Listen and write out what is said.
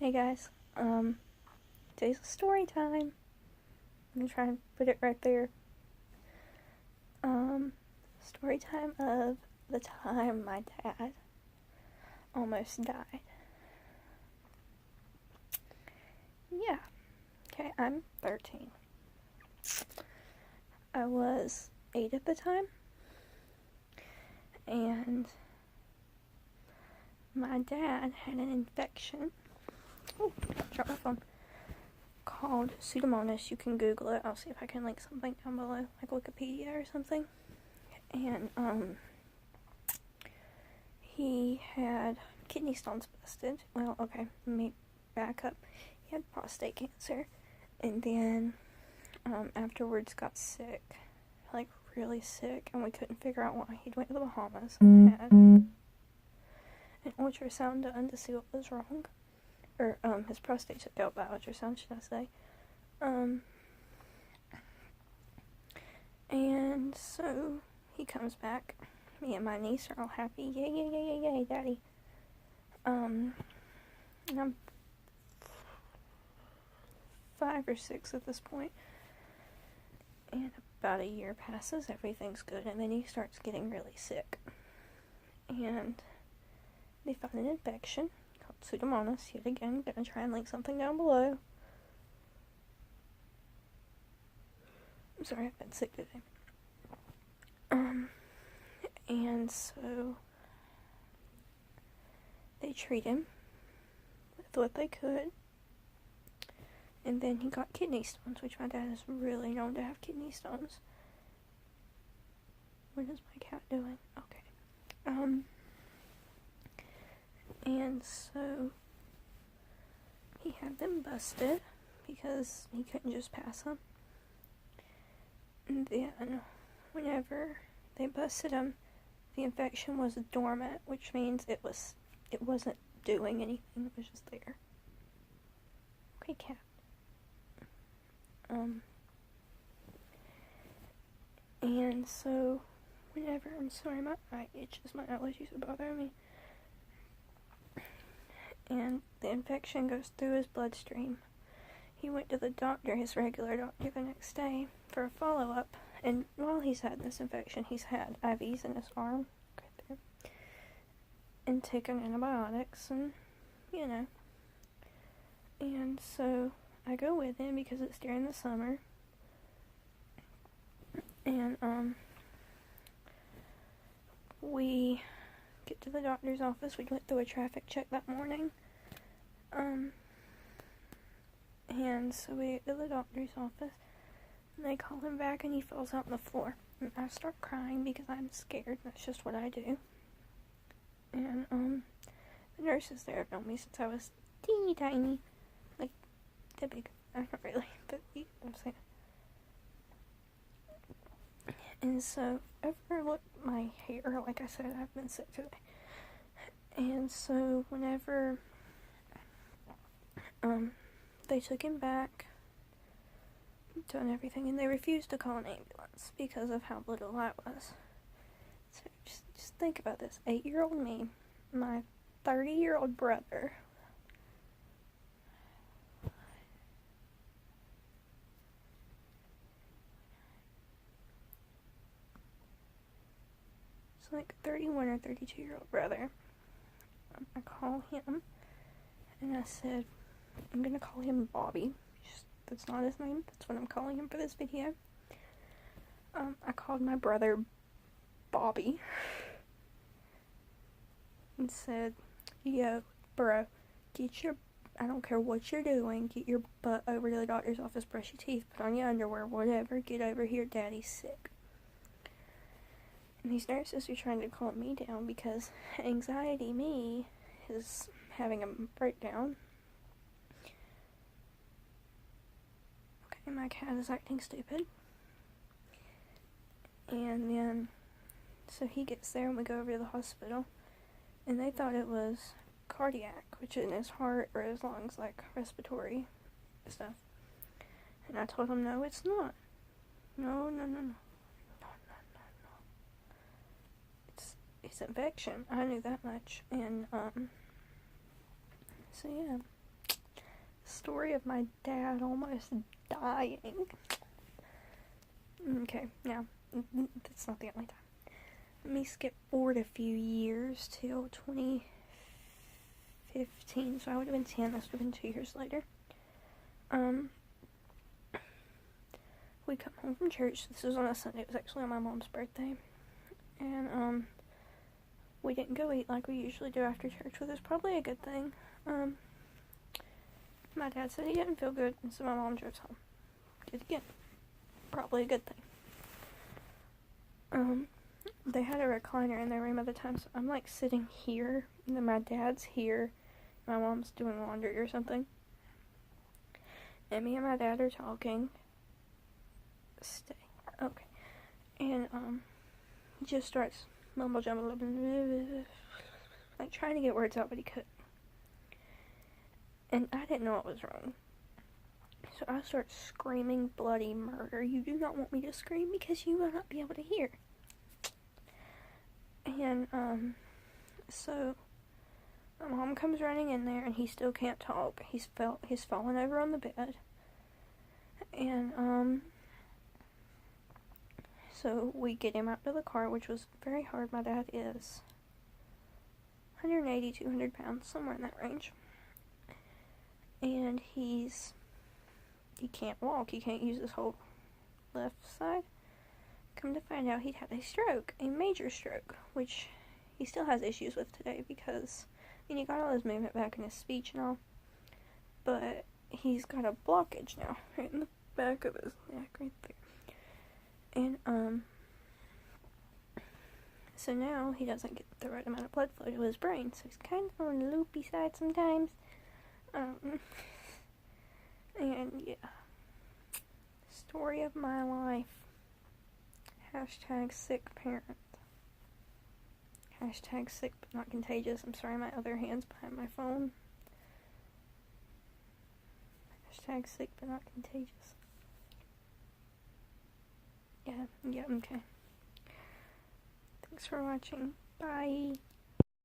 Hey guys, today's story time. I'm gonna try and put it right there. Story time of the time my dad almost died. Yeah, okay, I'm 13. I was 8 at the time, and my dad had an infection. Oh, dropped my phone. Called Pseudomonas. You can Google it. I'll see if I can link something down below, like Wikipedia or something. And he had kidney stones busted. Well, okay, let me back up. He had prostate cancer, and then afterwards got sick, like really sick, and we couldn't figure out why. He went to the Bahamas and had an ultrasound done to see what was wrong. Or his prostate checked out by ultrasound, should I say. And so he comes back. Me and my niece are all happy. Yay, yay, yay, yay, yay, daddy. And I'm 5 or 6 at this point. And about a year passes, everything's good, and then he starts getting really sick. And they found an infection called Pseudomonas. Yet again, gonna try and link something down below. I'm sorry, I've been sick today. And so they treat him with what they could. And then he got kidney stones, which my dad is really known to have kidney stones. What is my cat doing? Okay. And so he had them busted because he couldn't just pass them. And then whenever they busted him, the infection was dormant, which means it wasn't doing anything, it was just there. Okay, cat. And so whenever, I'm sorry, my eye itches, my allergies are bothering me. And the infection goes through his bloodstream. He went to the doctor, his regular doctor, the next day for a follow-up. And while he's had this infection, he's had IVs in his arm, right there, and taken antibiotics, and, you know. And so I go with him because it's during the summer. And, we get to the doctor's office. We went through a traffic check that morning. And so we get to the doctor's office, and they call him back, and he falls out on the floor. And I start crying because I'm scared. That's just what I do. And, the nurses there have known me since I was teeny tiny. Like, that big. Not really, but you know what I'm saying. And so, ever look at my hair, like I said, I've been sick today. And so, whenever, they took him back, done everything, and they refused to call an ambulance because of how little I was. So, just think about this. 8-year-old me, my 30-year-old brother, it's like 31 or 32-year-old brother. I call him, and I said, I'm gonna call him Bobby. That's not his name. That's what I'm calling him for this video. I called my brother Bobby and said, yo, bro, I don't care what you're doing, get your butt over to the doctor's office, brush your teeth, put on your underwear, whatever, get over here, daddy's sick. And these nurses are trying to calm me down because anxiety me is having a breakdown. Okay, my cat is acting stupid. And then, so he gets there and we go over to the hospital, and they thought it was cardiac, which in his heart or his lungs, like respiratory stuff. And I told him, no, it's not. No. It's infection. I knew that much. And, so yeah. story of my dad almost dying. Okay, now, that's not the only time. Let me skip forward a few years till 2015, so I would have been 10, this would have been 2 years later. We come home from church, this was on a Sunday, it was actually on my mom's birthday, and, we didn't go eat like we usually do after church, which is probably a good thing. My dad said he didn't feel good, and so my mom drove home. Did again. Probably a good thing. They had a recliner in their room at the time, so I'm like sitting here, and then my dad's here, my mom's doing laundry or something, and me and my dad are talking. Stay. Okay. And, he just starts mumble jumble, like trying to get words out, but he couldn't. And I didn't know what was wrong. So I start screaming bloody murder. You do not want me to scream because you will not be able to hear. And, so my mom comes running in there and he still can't talk. He's fallen over on the bed. And, so we get him out to the car, which was very hard. My dad is 180, 200 pounds, somewhere in that range. And he can't walk. He can't use his whole left side. Come to find out, he'd had a stroke, a major stroke, which he still has issues with today because, he got all his movement back in his speech and all, but he's got a blockage now, right in the back of his neck, right there. And, so now he doesn't get the right amount of blood flow to his brain, so he's kind of on the loopy side sometimes. And yeah, story of my life. Hashtag sick parent. Hashtag sick but not contagious. I'm sorry, my other hand's behind my phone. Hashtag sick but not contagious. Yeah, okay. Thanks for watching. Bye.